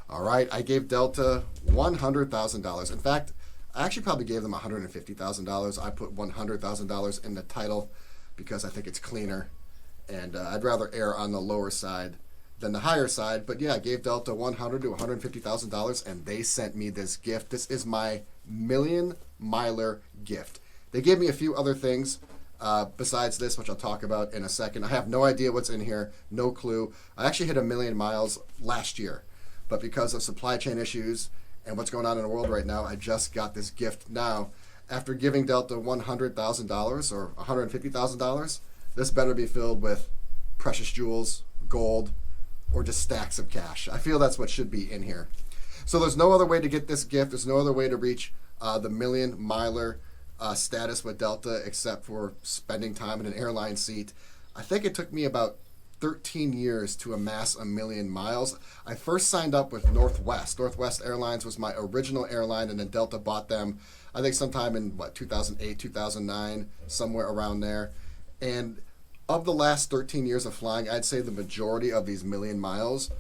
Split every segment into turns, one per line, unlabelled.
All right, I gave Delta $100,000. In fact, I actually probably gave them $150,000. I put $100,000 in the title because I think it's cleaner, and I'd rather err on the lower side than the higher side. But yeah, I gave Delta $100,000 to $150,000, and they sent me this gift. This is my million miler gift. They gave me a few other things besides this, which I'll talk about in a second. I have no idea what's in here, no clue. I actually hit 1,000,000 miles last year, but because of supply chain issues and what's going on in the world right now, I just got this gift now. After giving Delta $100,000 or $150,000, this better be filled with precious jewels, gold, or just stacks of cash. I feel that's what should be in here. So there's no other way to get this gift. There's no other way to reach the million miler status with Delta except for spending time in an airline seat. I think it took me about 13 years to amass 1,000,000 miles. I first signed up with Northwest. Northwest Airlines was my original airline, and then Delta bought them, I think sometime in 2008, 2009, somewhere around there. And of the last 13 years of flying, I'd say the majority of these 1,000,000 miles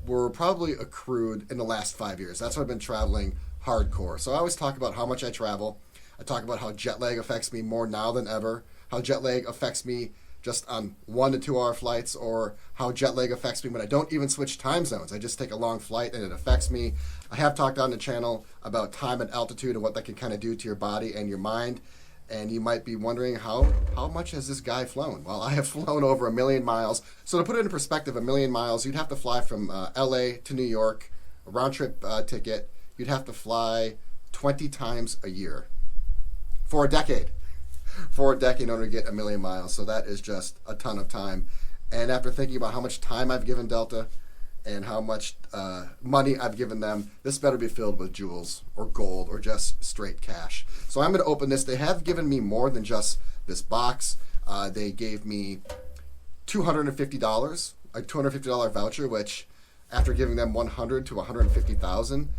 were probably accrued in the last 5 years. That's why I've been traveling hardcore. So I always talk about how much I travel. I talk about how jet lag affects me more now than ever, how jet lag affects me just on 1 to 2 hour flights, or how jet lag affects me when I don't even switch time zones. I just take a long flight and it affects me. I have talked on the channel about time and altitude and what that can kind of do to your body and your mind. And you might be wondering, how much has this guy flown? Well, I have flown over 1,000,000 miles. So to put it in perspective, 1,000,000 miles, you'd have to fly from LA to New York, a round trip ticket. You'd have to fly 20 times a year for a decade. For a decade in order to get 1,000,000 miles. So that is just a ton of time. And after thinking about how much time I've given Delta and how much money I've given them, this better be filled with jewels or gold or just straight cash. So I'm going to open this. They have given me more than just this box. They gave me $250, a $250 voucher, which after giving them $100,000 to $150,000,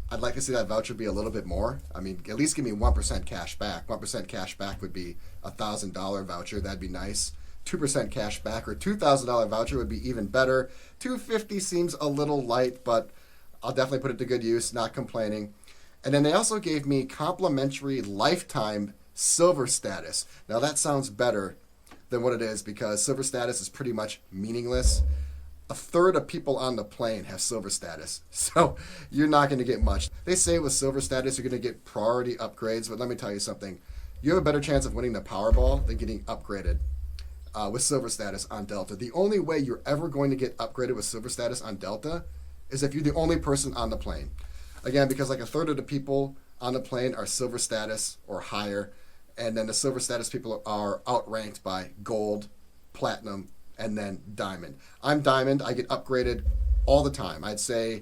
I'd like to see that voucher be a little bit more. I mean, at least give me 1% cash back. 1% cash back would be a $1,000 voucher. That'd be nice. 2% cash back or $2,000 voucher would be even better. $250 seems a little light, but I'll definitely put it to good use, not complaining. And then they also gave me complimentary lifetime silver status. Now that sounds better than what it is because silver status is pretty much meaningless. A third of people on the plane have silver status, so you're not going to get much. They say with silver status, you're going to get priority upgrades, but let me tell you something. You have a better chance of winning the Powerball than getting upgraded with silver status on Delta. The only way you're ever going to get upgraded with silver status on Delta is if you're the only person on the plane. Again, because like a third of the people on the plane are silver status or higher, and then the silver status people are outranked by gold, platinum, and then diamond. I'm diamond. I get upgraded all the time. I'd say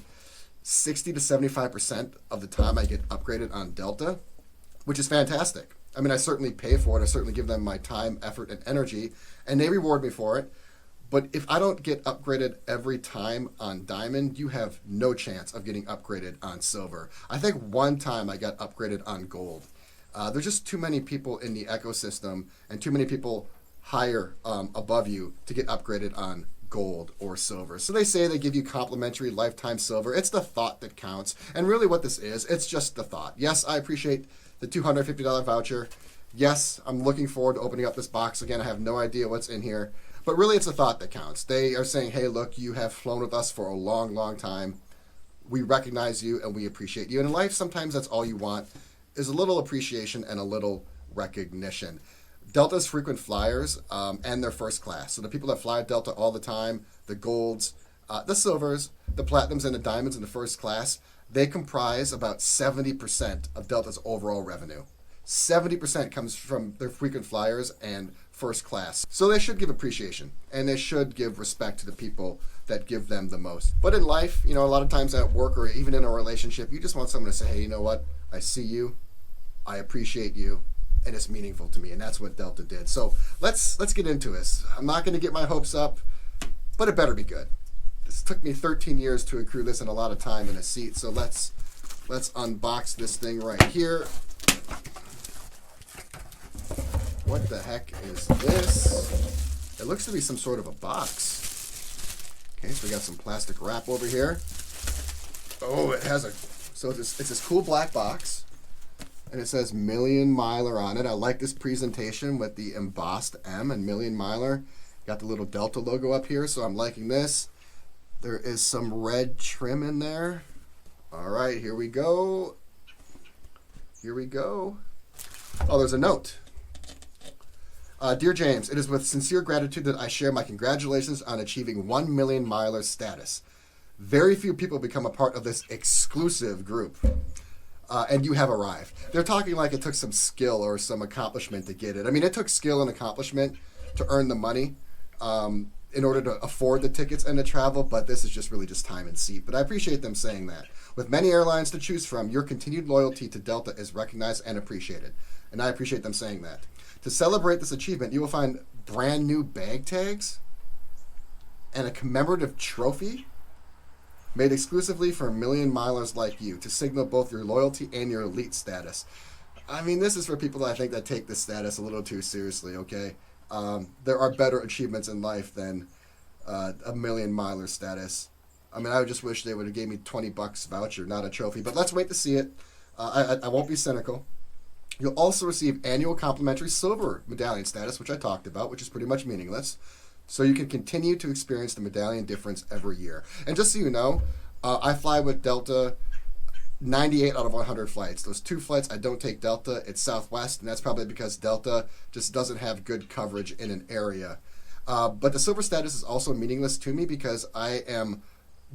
60 to 75% of the time I get upgraded on Delta, which is fantastic. I mean, I certainly pay for it. I certainly give them my time, effort, and energy, and they reward me for it. But if I don't get upgraded every time on diamond, you have no chance of getting upgraded on silver. I think one time I got upgraded on gold. There's just too many people in the ecosystem and too many people higher above you to get upgraded on gold or silver. So they say they give you complimentary lifetime silver. It's the thought that counts. And really what this is, it's just the thought. Yes, I appreciate the $250 voucher. Yes, I'm looking forward to opening up this box. Again, I have no idea what's in here. But really it's the thought that counts. They are saying, hey, look, you have flown with us for a long, long time. We recognize you and we appreciate you. And in life, sometimes that's all you want is a little appreciation and a little recognition. Delta's frequent flyers and their first class. So the people that fly Delta all the time, the golds, the silvers, the platinums, and the diamonds in the first class, they comprise about 70% of Delta's overall revenue. 70% comes from their frequent flyers and first class. So they should give appreciation and they should give respect to the people that give them the most. But in life, you know, a lot of times at work or even in a relationship, you just want someone to say, hey, you know what? I see you. I appreciate you. And it's meaningful to me, and that's what Delta did. So let's get into this. I'm not going to get my hopes up, but it better be good. This took me 13 years to accrue this and a lot of time in a seat. So let's unbox this thing right here. What the heck is this? It looks to be some sort of a box. Okay, so we got some plastic wrap over here. Oh, it has a, so it's this cool black box, and it says Million Miler on it. I like this presentation with the embossed M and Million Miler. Got the little Delta logo up here, so I'm liking this. There is some red trim in there. All right, here we go. Here we go. Oh, there's a note. Dear James, it is with sincere gratitude that I share my congratulations on achieving 1 million miler status. Very few people become a part of this exclusive group, and you have arrived. They're talking like it took some skill or some accomplishment to get it. I mean, it took skill and accomplishment to earn the money in order to afford the tickets and the travel, but this is just really just time and seat. But I appreciate them saying that. With many airlines to choose from, your continued loyalty to Delta is recognized and appreciated, and I appreciate them saying that. To celebrate this achievement, you will find brand new bag tags and a commemorative trophy made exclusively for million milers like you to signal both your loyalty and your elite status. I mean, this is for people that I think that take this status a little too seriously, okay? There are better achievements in life than a million miler status. I mean, I just wish they would have gave me $20 voucher, not a trophy, but let's wait to see it. I won't be cynical. You'll also receive annual complimentary silver medallion status, which I talked about, which is pretty much meaningless. So you can continue to experience the medallion difference every year. And just so you know, I fly with Delta 98 out of 100 flights. Those 2 flights, I don't take Delta. It's Southwest, and that's probably because Delta just doesn't have good coverage in an area. But the silver status is also meaningless to me because I am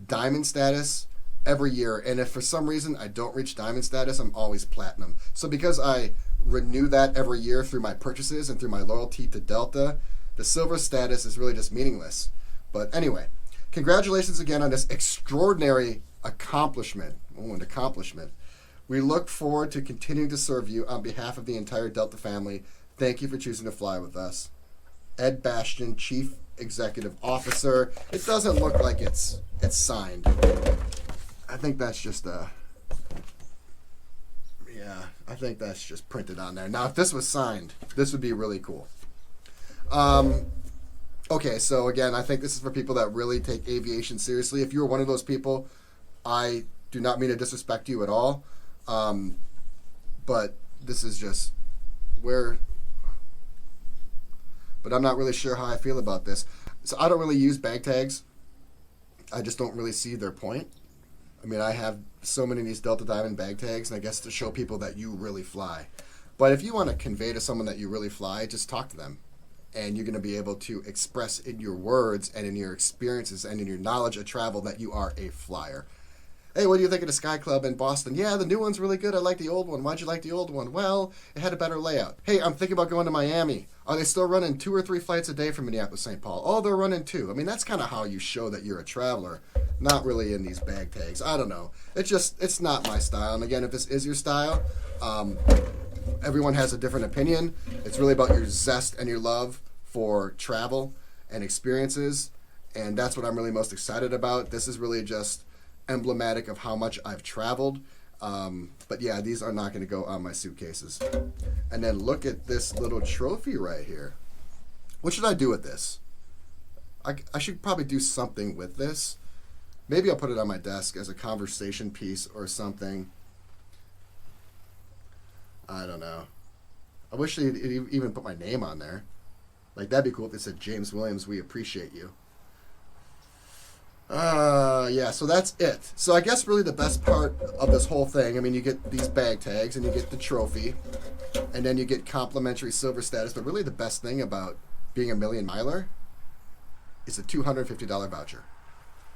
diamond status every year, and if for some reason I don't reach diamond status, I'm always platinum. So because I renew that every year through my purchases and through my loyalty to Delta, the silver status is really just meaningless. But anyway, congratulations again on this extraordinary accomplishment. Oh, an accomplishment. We look forward to continuing to serve you on behalf of the entire Delta family. Thank you for choosing to fly with us. Ed Bastian, Chief Executive Officer. It doesn't look like it's signed. I think that's just I think that's just printed on there. Now, if this was signed, this would be really cool. Okay, so again, I think this is for people that really take aviation seriously. If you're one of those people, I do not mean to disrespect you at all, but this is just where. But I'm not really sure how I feel about this. So I don't really use bag tags. I just don't really see their point. I mean, I have so many of these Delta Diamond bag tags, and I guess to show people that you really fly. But if you want to convey to someone that you really fly, just talk to them. And you're going to be able to express in your words and in your experiences and in your knowledge of travel that you are a flyer. Hey, what do you think of the Sky Club in Boston? Yeah, the new one's really good. I like the old one. Why'd you like the old one? Well, it had a better layout. Hey, I'm thinking about going to Miami. Are they still running 2 or 3 flights a day from Minneapolis, St. Paul? Oh, they're running 2. I mean, that's kind of how you show that you're a traveler, not really in these bag tags. I don't know. It's not my style. And again, if this is your style, everyone has a different opinion. It's really about your zest and your love for travel and experiences, and that's what I'm really most excited about. This is really just emblematic of how much I've traveled. But yeah, these are not going to go on my suitcases. And then look at this little trophy right here. What should I do with this? I should probably do something with this. Maybe I'll put it on my desk as a conversation piece or something. I don't know. I wish they'd even put my name on there. Like, that'd be cool if they said, James Williams, we appreciate you. Yeah, so that's it. So I guess really the best part of this whole thing, I mean, you get these bag tags and you get the trophy, and then you get complimentary silver status, but really the best thing about being a million miler is a $250 voucher.